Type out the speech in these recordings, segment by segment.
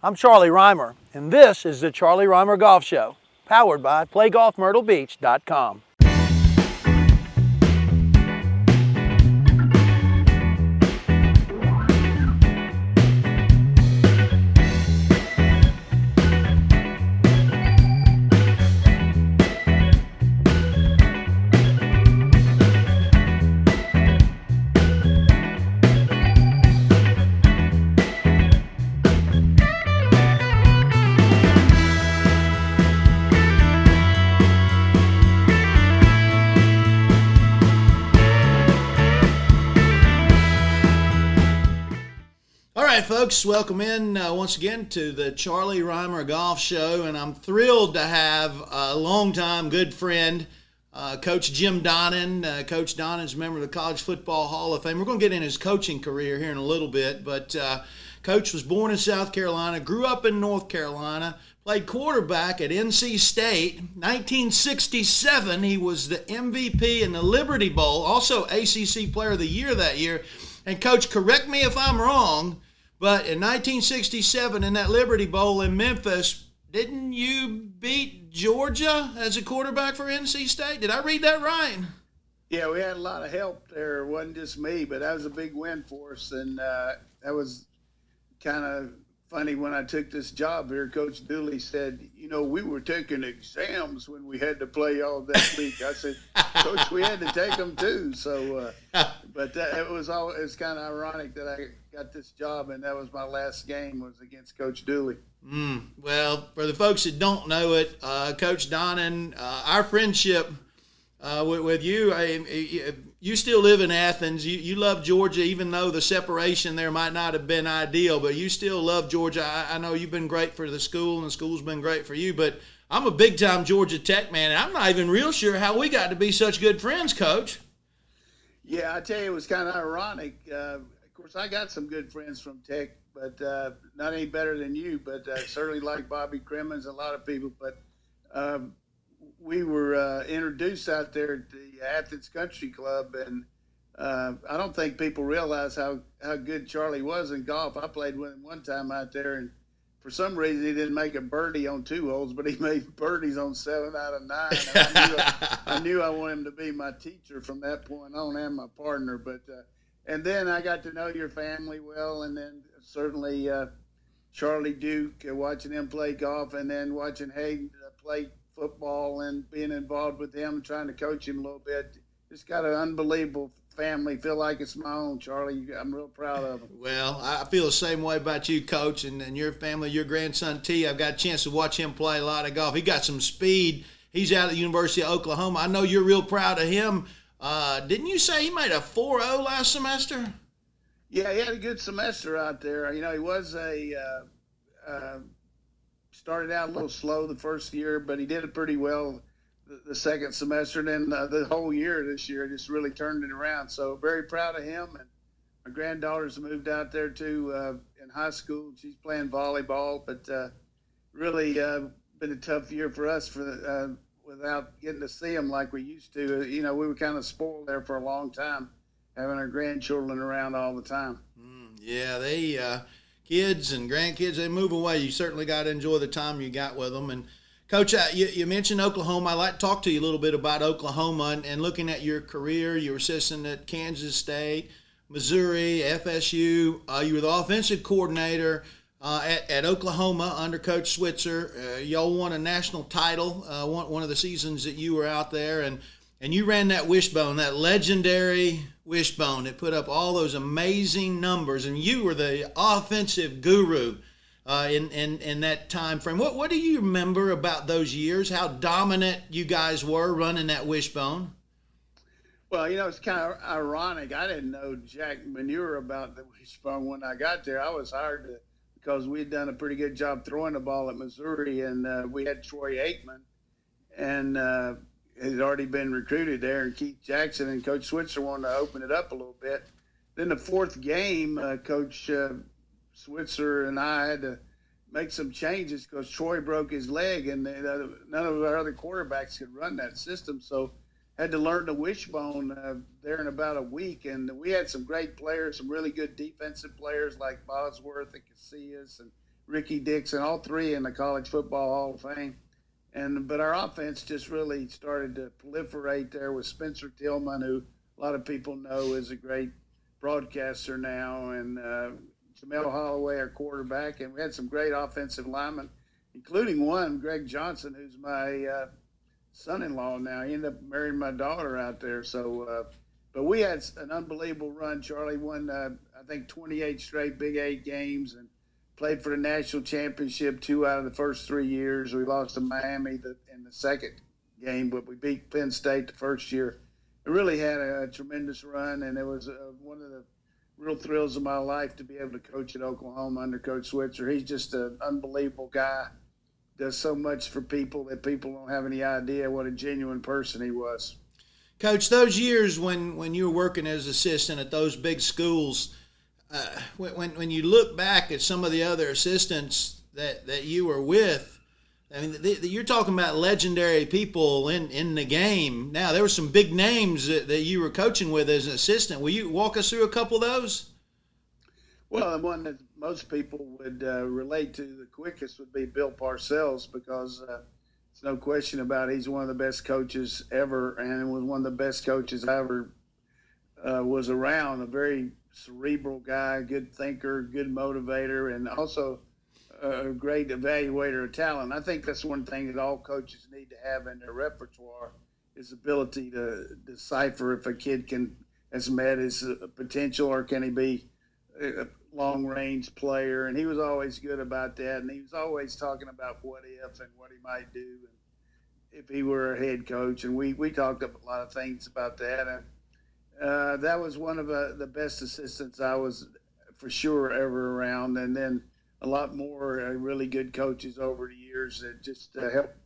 I'm Charlie Rymer, and this is the Charlie Rymer Golf Show, powered by PlayGolfMyrtleBeach.com. All right, folks, welcome in once again to the Charlie Rymer Golf Show, and I'm thrilled to have a longtime good friend, Coach Jim Donnan. Coach Donnan's a member of the College Football Hall of Fame. We're going to get in his coaching career here in a little bit, but Coach was born in South Carolina, grew up in North Carolina, played quarterback at NC State. 1967, he was the MVP in the Liberty Bowl, also ACC Player of the Year that year. And, Coach, correct me if I'm wrong, but in 1967 in that Liberty Bowl in Memphis, didn't you beat Georgia as a quarterback for NC State? Did I read that right? Yeah, we had a lot of help there. It wasn't just me, but that was a big win for us. And that was kind of funny when I took this job here. Coach Dooley said, you know, we were taking exams when we had to play all that week. I said, Coach, we had to take them too. So, but it's kind of ironic that I got this job, and that was my last game was against Coach Dooley. Well, for the folks that don't know it, Coach Donnan, our friendship with you, you still live in Athens. You love Georgia, even though the separation there might not have been ideal, but you still love Georgia. I know you've been great for the school, and the school's been great for you, but I'm a big-time Georgia Tech man, and I'm not even real sure how we got to be such good friends, Coach. Yeah, I tell you, it was kind of ironic. Of course, I got some good friends from Tech, but not any better than you, but certainly like Bobby Crimmins, a lot of people, but we were introduced out there at the Athens Country Club, and I don't think people realize how good Charlie was in golf. I played with him one time out there, and for some reason he didn't make a birdie on 2 holes, but he made birdies on 7 out of 9. And I knew I wanted him to be my teacher from that point on and my partner. But and then I got to know your family well, and then certainly Charlie Duke, watching him play golf, and then watching Hayden play football and being involved with him, trying to coach him a little bit. Just got an unbelievable family. Feel like it's my own, Charlie. I'm real proud of him. Well, I feel the same way about you, Coach, and your family, your grandson T. I've got a chance to watch him play a lot of golf. He got some speed. He's out at the University of Oklahoma. I know you're real proud of him. Didn't you say he made a 4.0 last semester? Yeah, he had a good semester out there. You know, he was started out a little slow the first year, but he did it pretty well the second semester. And then the whole year this year just really turned it around. So very proud of him. And my granddaughter's moved out there too in high school. She's playing volleyball, but really been a tough year for us without getting to see them like we used to. You know, we were kind of spoiled there for a long time, having our grandchildren around all the time. Yeah, they kids and grandkids, they move away. You certainly got to enjoy the time you got with them. And Coach, you mentioned Oklahoma. I'd like to talk to you a little bit about Oklahoma and looking at your career. You were assistant at Kansas State, Missouri, FSU. You were the offensive coordinator at Oklahoma under Coach Switzer. Y'all won a national title one of the seasons that you were out there, and you ran that wishbone, that legendary wishbone. It put up all those amazing numbers, and you were the offensive guru in that time frame. What do you remember about those years? How dominant you guys were running that wishbone? Well, you know, it's kind of ironic. I didn't know jack manure about the wishbone when I got there. I was hired because we had done a pretty good job throwing the ball at Missouri, and we had Troy Aikman, and had already been recruited there, and Keith Jackson, and Coach Switzer wanted to open it up a little bit. Then the fourth game, Coach Switzer and I had to make some changes because Troy broke his leg, and none of our other quarterbacks could run that system. So had to learn the wishbone there in about a week. And we had some great players, some really good defensive players like Bosworth and Casillas, and Ricky Dixon, all three in the College Football Hall of Fame. But our offense just really started to proliferate there with Spencer Tillman, who a lot of people know is a great broadcaster now, and Jamel Holloway, our quarterback, and we had some great offensive linemen, including one, Greg Johnson, who's my son-in-law now. He ended up marrying my daughter out there. So, but we had an unbelievable run. Charlie won, I think, 28 straight Big 8 games and played for the national championship 2 out of the first 3 years. We lost to Miami in the second game, but we beat Penn State the first year. It really had a tremendous run, and it was one of the real thrills of my life to be able to coach at Oklahoma under Coach Switzer. He's just an unbelievable guy. Does so much for people that people don't have any idea what a genuine person he was. Coach, those years when you were working as assistant at those big schools, when you look back at some of the other assistants that you were with, I mean, you're talking about legendary people in the game. Now, there were some big names that you were coaching with as an assistant. Will you walk us through a couple of those? Well, the one that most people would relate to the quickest would be Bill Parcells, because there's no question about it. He's one of the best coaches ever, and was one of the best coaches I ever was around. A very cerebral guy, good thinker, good motivator, and also a great evaluator of talent. I think that's one thing that all coaches need to have in their repertoire is ability to decipher if a kid has met his potential, or can he be a long-range player. And he was always good about that, and he was always talking about what if and what he might do and if he were a head coach. And we talked a lot of things about that, and that was one of the best assistants I was for sure ever around. And then a lot more really good coaches over the years that just helped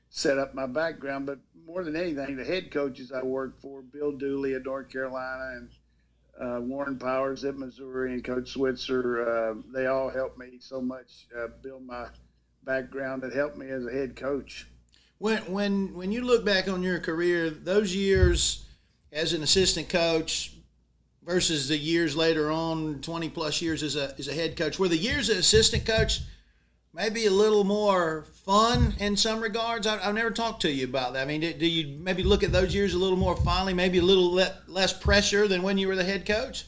set up my background. But more than anything, the head coaches I worked for, Bill Dooley at North Carolina and Warren Powers at Missouri and Coach Switzer, they all helped me so much build my background. That helped me as a head coach. When you look back on your career, those years as an assistant coach versus the years later on, 20 plus years as a head coach, were the years as assistant coach maybe a little more fun in some regards? I've never talked to you about that. I mean, do you maybe look at those years a little more fondly, maybe a little less pressure than when you were the head coach?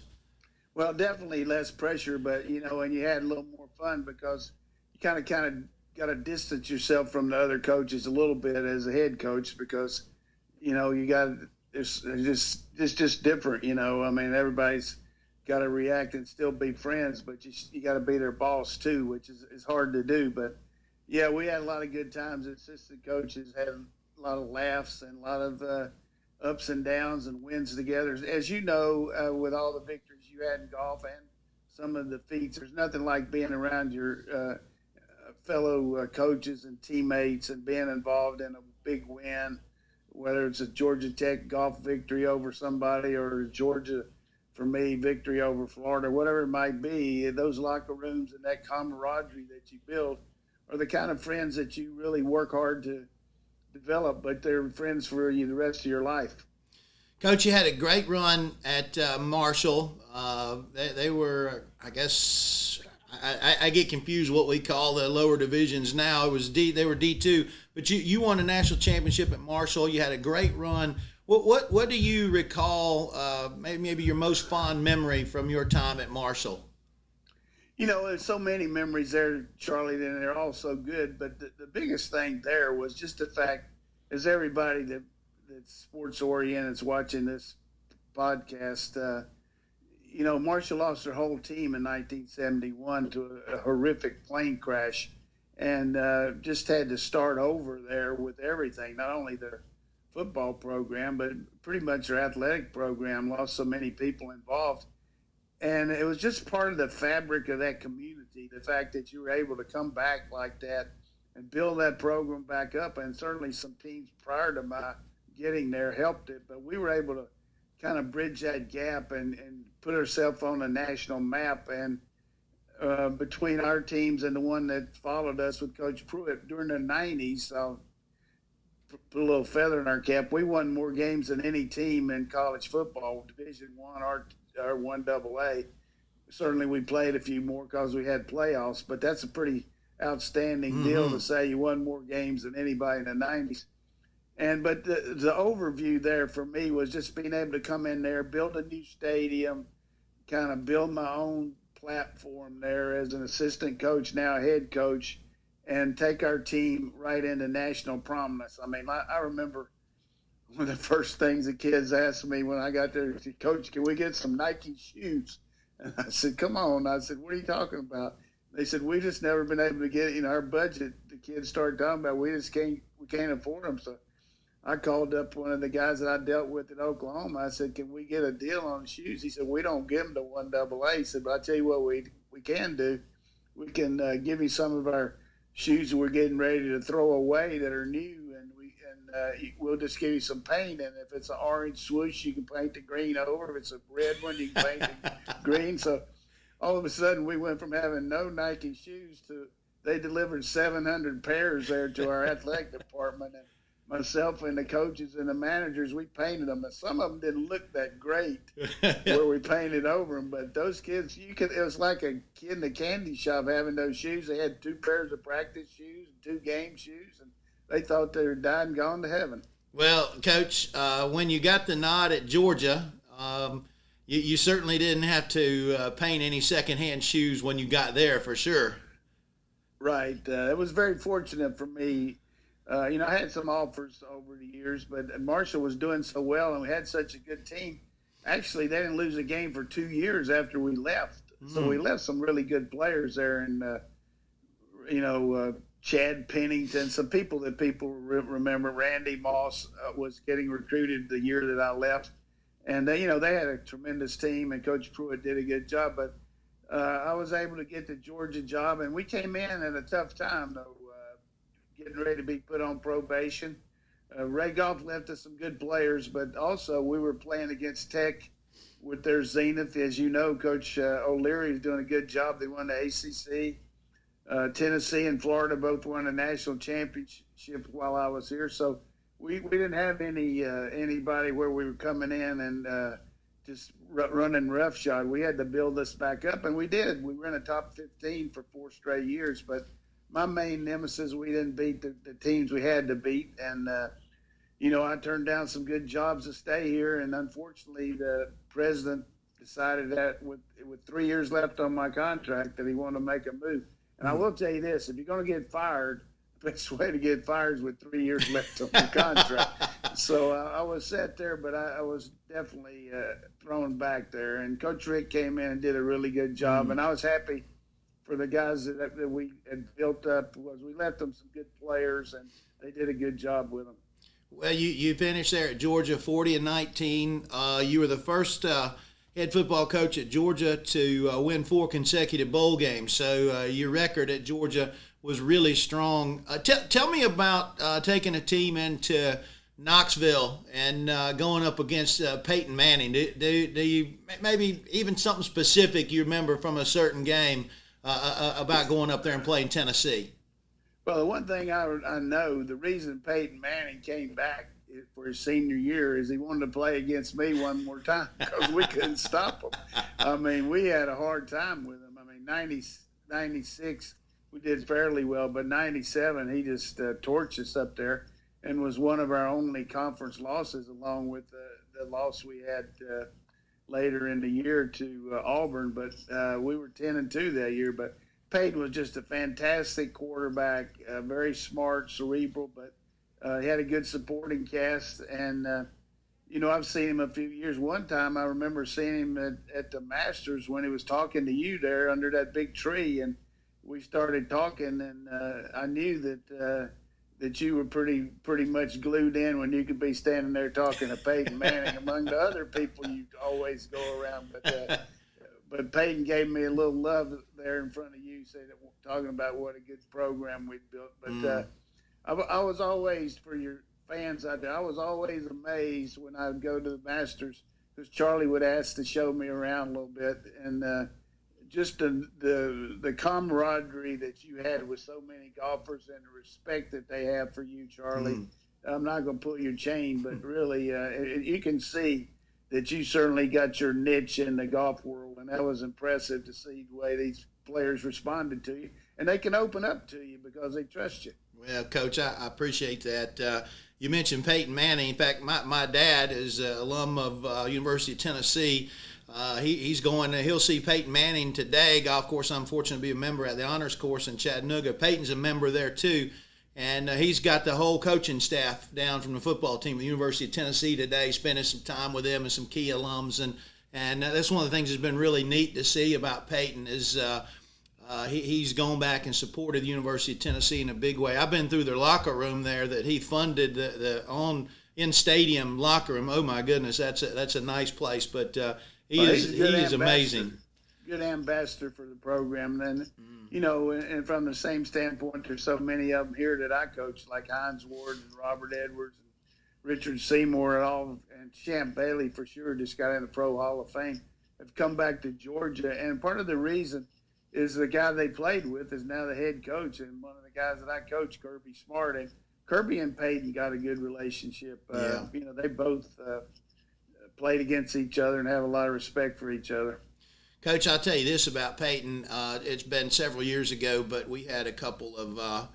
Well, definitely less pressure, but, and you had a little more fun because you kind of got to distance yourself from the other coaches a little bit as a head coach because, you got it's just different, I mean, everybody's got to react and still be friends, but you got to be their boss too, which is hard to do. But yeah, we had a lot of good times. Assistant coaches had a lot of laughs and a lot of ups and downs and wins together. As you know, with all the victories you had in golf and some of the defeats, there's nothing like being around your fellow coaches and teammates and being involved in a big win, whether it's a Georgia Tech golf victory over somebody or Georgia, for me, victory over Florida, whatever it might be. Those locker rooms and that camaraderie that you build are the kind of friends that you really work hard to develop, but they're friends for you the rest of your life. Coach, you had a great run at Marshall. They were, I guess, I get confused what we call the lower divisions now. It was they were D2, but you won a national championship at Marshall. You had a great run. What do you recall, maybe your most fond memory from your time at Marshall? There's so many memories there, Charlie, and they're all so good. But the biggest thing there was just the fact, as everybody that's sports oriented is watching this podcast, Marshall lost their whole team in 1971 to a horrific plane crash, and just had to start over there with everything, not only their football program, but pretty much their athletic program. Lost so many people involved, and it was just part of the fabric of that community, the fact that you were able to come back like that and build that program back up. And certainly some teams prior to my getting there helped it, but we were able to kind of bridge that gap and put ourselves on a national map. And between our teams and the one that followed us with Coach Pruitt during the 90s, put a little feather in our cap, we won more games than any team in college football, Division I or 1AA. certainly we played a few more because we had playoffs, but that's a pretty outstanding deal to say you won more games than anybody in the 90s. But the overview there for me was just being able to come in there, build a new stadium, kind of build my own platform there as an assistant coach, now head coach, and take our team right into national prominence. I mean, I remember one of the first things the kids asked me when I got there, Coach, can we get some Nike shoes? And I said, come on. I said, what are you talking about? They said, we just never been able to get, our budget. The kids started talking about, we can't afford them. So I called up one of the guys that I dealt with in Oklahoma. I said, can we get a deal on shoes? He said, we don't give them to 1AA. He said, but I tell you what we can do. We can give you some of our shoes that we're getting ready to throw away that are new, and we'll just give you some paint. And if it's an orange swoosh, you can paint the green over. If it's a red one, you can paint the green. So all of a sudden, we went from having no Nike shoes to they delivered 700 pairs there to our athletic department. And myself and the coaches and the managers, we painted them. And some of them didn't look that great where we painted over them. But those kids, it was like a kid in the candy shop having those shoes. They had 2 pairs of practice shoes and 2 game shoes. And they thought they were dying and gone to heaven. Well, Coach, when you got the nod at Georgia, you certainly didn't have to paint any secondhand shoes when you got there, for sure. Right. It was very fortunate for me. I had some offers over the years, but Marshall was doing so well, and we had such a good team. Actually, they didn't lose a game for 2 years after we left. So we left some really good players there, and Chad Pennington, some people that people remember. Randy Moss was getting recruited the year that I left, and they had a tremendous team, and Coach Pruitt did a good job. But I was able to get the Georgia job, and we came in at a tough time, though. Getting ready to be put on probation. Ray Goff left us some good players, but also we were playing against Tech with their zenith. As you know, Coach O'Leary is doing a good job. They won the ACC. Tennessee and Florida both won a national championship while I was here. So we didn't have anybody where we were coming in and just running roughshod. We had to build this back up, and we did. We were in the top 15 for 4 straight years, but my main nemesis, we didn't beat the teams we had to beat. And, I turned down some good jobs to stay here. And unfortunately, the president decided that with 3 years left on my contract that he wanted to make a move. And I will tell you this, if you're going to get fired, the best way to get fired is with 3 years left on the contract. So I was set there, but I was definitely thrown back there. And Coach Rick came in and did a really good job. And I was happy for the guys that we had built up. Was we left them some good players, and they did a good job with them. Well, you finished there at Georgia 40-19. You were the first head football coach at Georgia to win 4 consecutive bowl games. So your record at Georgia was really strong. Tell me about taking a team into Knoxville and going up against Peyton Manning. Do you maybe even something specific you remember from a certain game about going up there and playing Tennessee? Well, the one thing I know, the reason Peyton Manning came back for his senior year is he wanted to play against me one more time because we couldn't stop him. I mean, we had a hard time with him. I mean, 96, we did fairly well, but 97, he just torched us up there and was one of our only conference losses, along with the loss we had later in the year to Auburn. But we were 10-2 that year. But Peyton was just a fantastic quarterback, very smart, cerebral, but he had a good supporting cast. And, I've seen him a few years. One time I remember seeing him at the Masters when he was talking to you there under that big tree. And we started talking, and I knew that you were pretty much glued in when you could be standing there talking to Peyton Manning among the other people you always go around. But Peyton gave me a little love there in front of you, talking about what a good program we'd built. But I was always, for your fans out there, I was always amazed when I would go to the Masters because Charlie would ask to show me around a little bit. And just the camaraderie that you had with so many golfers and the respect that they have for you, Charlie. I'm not going to pull your chain, but really, you can see that you certainly got your niche in the golf world, and that was impressive to see the way these players responded to you, and they can open up to you because they trust you. Well, Coach, I appreciate that. You mentioned Peyton Manning. In fact, my dad is an alum of University of Tennessee. He'll see Peyton Manning today. Golf course, I'm fortunate to be a member at the honors course in Chattanooga. Peyton's a member there too. And he's got the whole coaching staff down from the football team at the University of Tennessee today, spending some time with them and some key alums. And that's one of the things that's been really neat to see about Peyton is he's gone back and supported the University of Tennessee in a big way. I've been through their locker room there that he funded the in-stadium locker room. Oh, my goodness, that's a nice place. But he is amazing. Good ambassador for the program. And and from the same standpoint, there's so many of them here that I coach, like Hines Ward and Robert Edwards and Richard Seymour and Champ Bailey for sure just got in the Pro Hall of Fame, have come back to Georgia. And part of the reason is the guy they played with is now the head coach, and one of the guys that I coach, Kirby Smart. And Kirby and Peyton got a good relationship. They both played against each other and have a lot of respect for each other. Coach, I'll tell you this about Peyton. It's been several years ago, but we had a couple of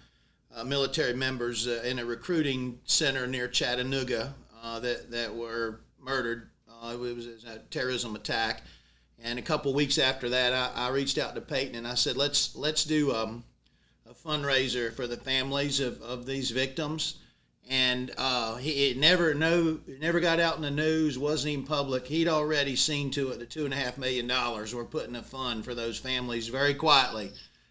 military members in a recruiting center near Chattanooga that were murdered. It was a terrorism attack. And a couple of weeks after that, I reached out to Peyton and I said, let's do a fundraiser for the families of these victims. And it never got out in the news, wasn't even public. He'd already seen to it the $2.5 million we're putting a fund for those families very quietly.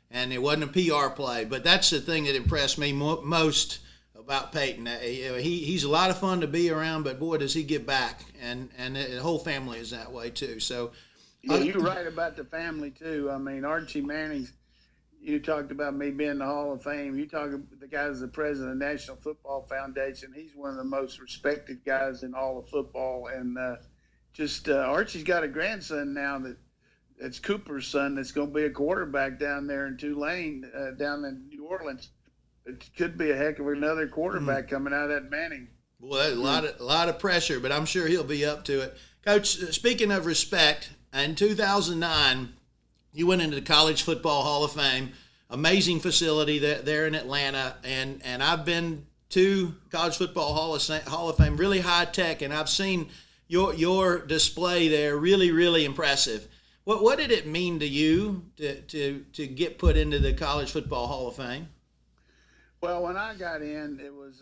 And it wasn't a PR play. But that's the thing that impressed me most about Peyton. He's a lot of fun to be around, but boy, does he give back. And the whole family is that way too. So. Yeah, you're right about the family too. I mean, Archie Manning, you talked about me being in the Hall of Fame. You talk about the guy's the president of the National Football Foundation. He's one of the most respected guys in all of football. And Archie's got a grandson now that's Cooper's son that's going to be a quarterback down there in Tulane, down in New Orleans. It could be a heck of another quarterback coming out of that Manning. Boy, a lot of pressure, but I'm sure he'll be up to it. Coach, speaking of respect, in 2009, you went into the College Football Hall of Fame, amazing facility there in Atlanta, and I've been to College Football Hall of Fame, really high tech, and I've seen your display there, really, really impressive. What did it mean to you to get put into the College Football Hall of Fame? Well, when I got in, it was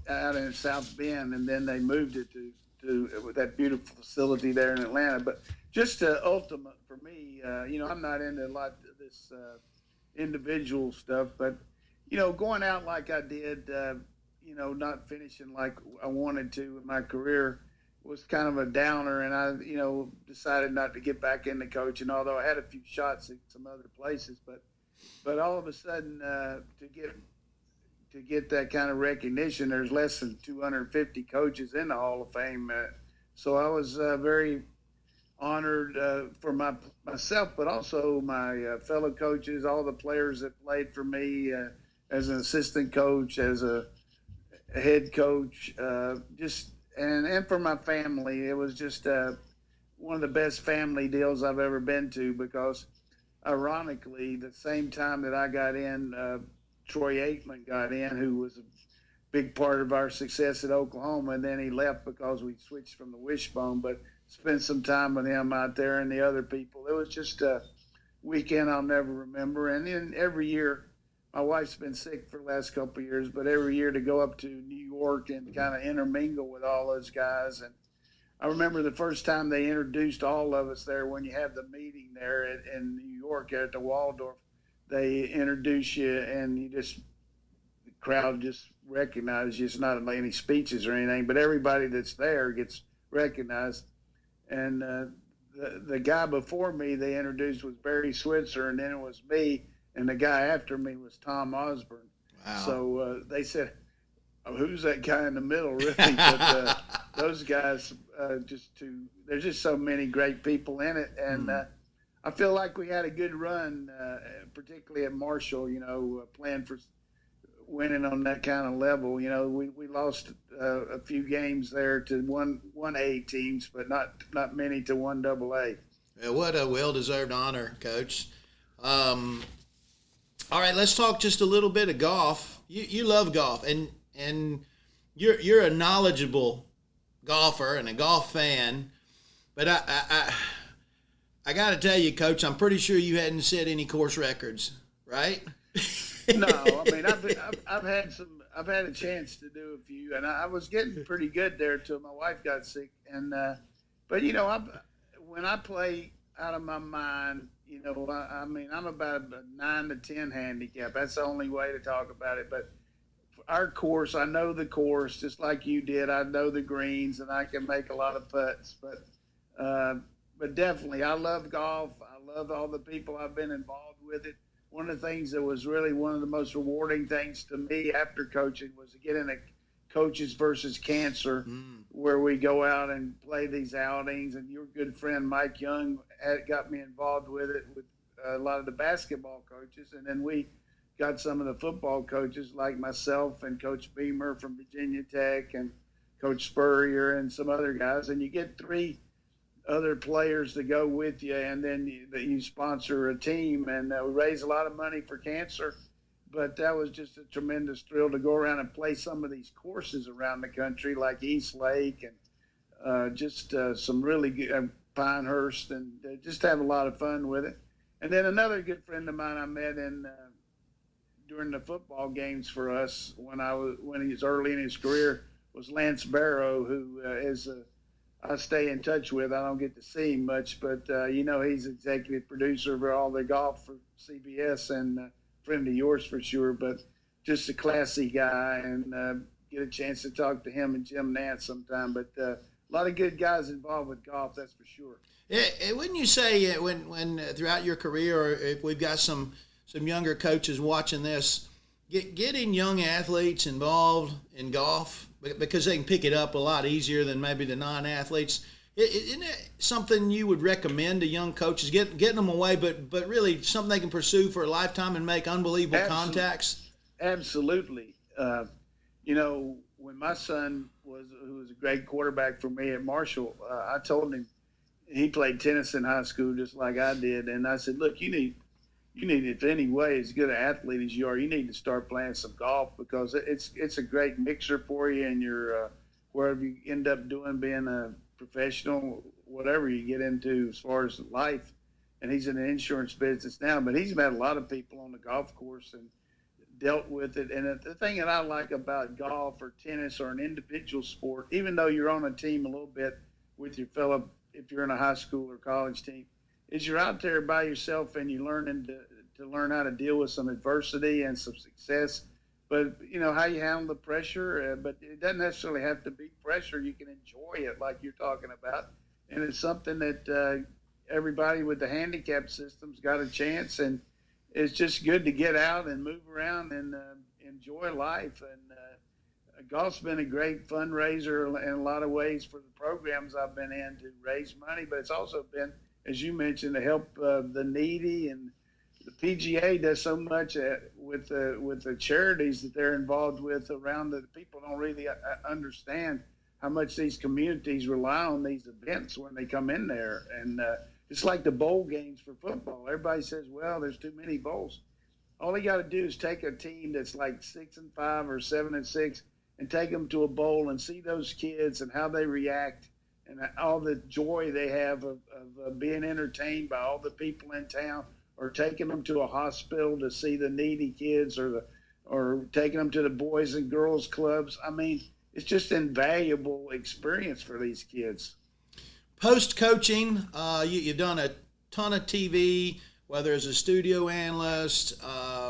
out in South Bend, and then they moved it to that beautiful facility there in Atlanta. But just ultimate for me, I'm not into a lot of this individual stuff, but, going out like I did, not finishing like I wanted to in my career was kind of a downer. And I, decided not to get back into coaching, although I had a few shots at some other places. But all of a sudden, to get that kind of recognition, there's less than 250 coaches in the Hall of Fame. So I was very honored for myself, but also my fellow coaches, all the players that played for me as an assistant coach, as a head coach, and for my family. It was just one of the best family deals I've ever been to, because ironically, the same time that I got in, Troy Aikman got in, who was a big part of our success at Oklahoma, and then he left because we switched from the wishbone, but spent some time with him out there and the other people. It was just a weekend I'll never remember. And then every year, my wife's been sick for the last couple of years, but every year to go up to New York and kind of intermingle with all those guys. And I remember the first time they introduced all of us there, when you have the meeting there in New York at the Waldorf. They introduce you, and the crowd just recognizes you. It's not like any speeches or anything, but everybody that's there gets recognized. And the guy before me they introduced was Barry Switzer, and then it was me, and the guy after me was Tom Osborne. Wow. So they said, oh, who's that guy in the middle, really? But those guys, there's just so many great people in it. And I feel like we had a good run, particularly at Marshall, playing for winning on that kind of level. You know, we lost a few games there to one A teams, but not many to one double A. Yeah, what a well-deserved honor, Coach. All right, let's talk just a little bit of golf. You love golf, and you're a knowledgeable golfer and a golf fan. But I got to tell you, Coach, I'm pretty sure you hadn't set any course records, right? No, I mean I've had a chance to do a few, and I was getting pretty good there till my wife got sick. And but you know, when I play out of my mind, you know, I mean I'm about a 9 to 10 handicap. That's the only way to talk about it. But our course, I know the course just like you did. I know the greens, and I can make a lot of putts. But definitely, I love golf. I love all the people I've been involved with it. One of the things that was really one of the most rewarding things to me after coaching was to get in a Coaches versus Cancer, where we go out and play these outings. And your good friend Mike Young got me involved with it with a lot of the basketball coaches. And then we got some of the football coaches like myself and Coach Beamer from Virginia Tech and Coach Spurrier and some other guys. And you get 3 other players to go with you, and then you sponsor a team, and we raise a lot of money for cancer. But that was just a tremendous thrill to go around and play some of these courses around the country, like East Lake and just some really good Pinehurst, and just have a lot of fun with it. And then another good friend of mine I met in during the football games for us when he was early in his career was Lance Barrow, who I stay in touch with. I don't get to see him much, but you know, he's executive producer for all the golf for CBS, and friend of yours for sure, but just a classy guy, and get a chance to talk to him and Jim Nance sometime. But a lot of good guys involved with golf, that's for sure. Wouldn't you say when throughout your career, or if we've got some younger coaches watching this, getting young athletes involved in golf, because they can pick it up a lot easier than maybe the non-athletes, isn't it something you would recommend to young coaches, getting them away, but really something they can pursue for a lifetime and make unbelievable contacts? Absolutely. You know, when my son who was a great quarterback for me at Marshall, I told him, he played tennis in high school just like I did, and I said, look, you need, if any way as good an athlete as you are, you need to start playing some golf, because it's a great mixer for you, and your wherever you end up doing, being a professional, whatever you get into as far as life. And he's in the insurance business now, but he's met a lot of people on the golf course and dealt with it. And the thing that I like about golf or tennis or an individual sport, even though you're on a team a little bit with your fellow, if you're in a high school or college team, is you're out there by yourself, and you're learning to learn how to deal with some adversity and some success. But, you know, how you handle the pressure, but it doesn't necessarily have to be pressure. You can enjoy it like you're talking about. And it's something that everybody with the handicap system's got a chance. And it's just good to get out and move around and enjoy life. And golf's been a great fundraiser in a lot of ways for the programs I've been in to raise money. But it's also been, as you mentioned, to help the needy. And the PGA does so much with the charities that they're involved with around the people don't really understand how much these communities rely on these events when they come in there. And it's like the bowl games for football. Everybody says, well, there's too many bowls. All they got to do is take a team that's like 6-5 or 7-6 and take them to a bowl and see those kids and how they react and all the joy they have of being entertained by all the people in town, or taking them to a hospital to see the needy kids, or taking them to the boys and girls clubs. I mean, it's just an invaluable experience for these kids. Post-coaching, you've done a ton of TV, whether as a studio analyst,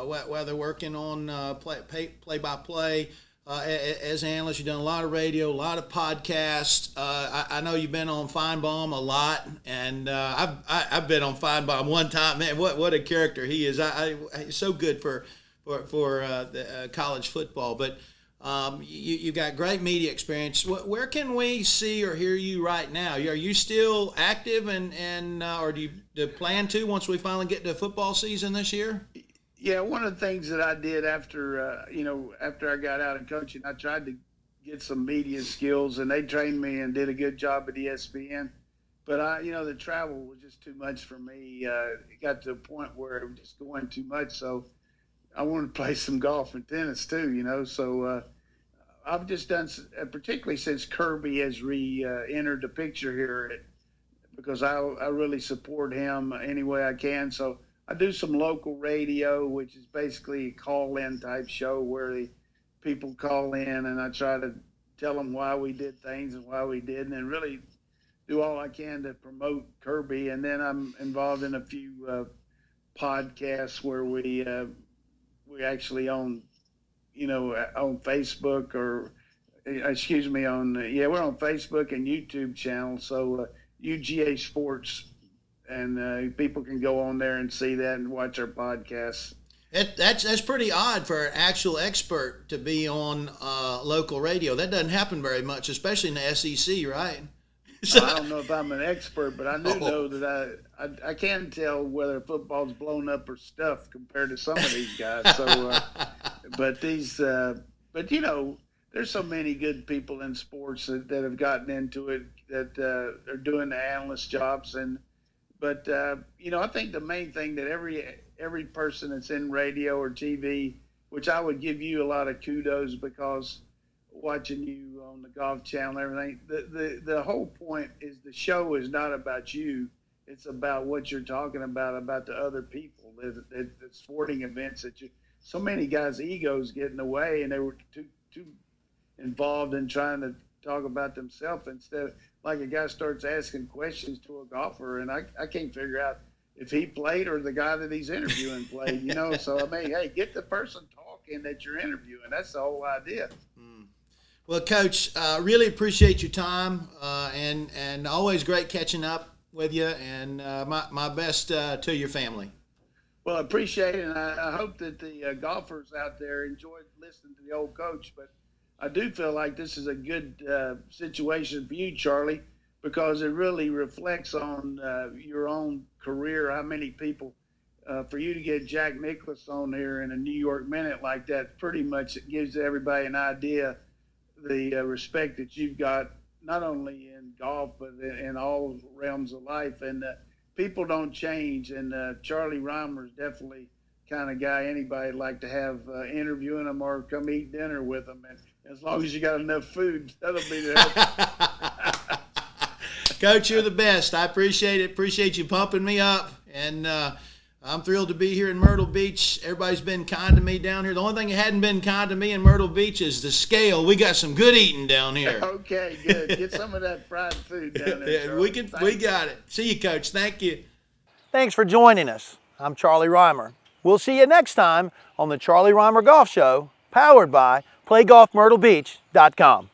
whether working on play-by-play, as analyst. You've done a lot of radio, a lot of podcasts. I know you've been on Feinbaum a lot, and I've been on Feinbaum one time. Man, what a character he is! He's so good for the college football. But you've got great media experience. Where can we see or hear you right now? Are you still active, and or do you plan to once we finally get to football season this year? Yeah, one of the things that I did after after I got out of coaching, I tried to get some media skills, and they trained me and did a good job at ESPN. But the travel was just too much for me. It got to a point where it was just going too much. So I wanted to play some golf and tennis too. So I've just done, particularly since Kirby has entered the picture here, because I really support him any way I can. So I do some local radio, which is basically a call-in type show where the people call in, and I try to tell them why we did things and why we didn't, and really do all I can to promote Kirby. And then I'm involved in a few podcasts where we actually on Facebook, or excuse me, we're on Facebook and YouTube channel. So UGA Sports, and people can go on there and see that and watch our podcasts. That's pretty odd for an actual expert to be on local radio. That doesn't happen very much, especially in the SEC, right? I don't know if I'm an expert, but I do know that I can tell whether football's blown up or stuffed compared to some of these guys. So, but there's so many good people in sports that have gotten into it, that are doing the analyst jobs. But I think the main thing that every person that's in radio or TV, which I would give you a lot of kudos, because watching you on the Golf Channel and everything, the whole point is the show is not about you. It's about what you're talking about the other people, the sporting events that so many guys' egos get in the way, and they were too involved in trying to talk about themselves, instead of, like, a guy starts asking questions to a golfer, and I can't figure out if he played or the guy that he's interviewing played, So, I mean, hey, get the person talking that you're interviewing. That's the whole idea. Well, Coach, really appreciate your time, and always great catching up with you, and my best to your family. Well, I appreciate it, and I hope that the golfers out there enjoyed listening to the old coach. But I do feel like this is a good situation for you, Charlie, because it really reflects on your own career. How many people, for you to get Jack Nicklaus on here in a New York Minute like that, pretty much it gives everybody an idea the respect that you've got, not only in golf, but in all realms of life. And people don't change. And Charlie Rymer is definitely kind of guy anybody'd like to have interviewing him or come eat dinner with him. And as long as you got enough food, that'll be the Coach, you're the best. I appreciate it. Appreciate you pumping me up. And I'm thrilled to be here in Myrtle Beach. Everybody's been kind to me down here. The only thing that hadn't been kind to me in Myrtle Beach is the scale. We got some good eating down here. Okay, good. Get some of that fried food down there, Charlie. We got it. See you, Coach. Thank you. Thanks for joining us. I'm Charlie Rymer. We'll see you next time on the Charlie Rymer Golf Show, powered by PlayGolfMyrtleBeach.com.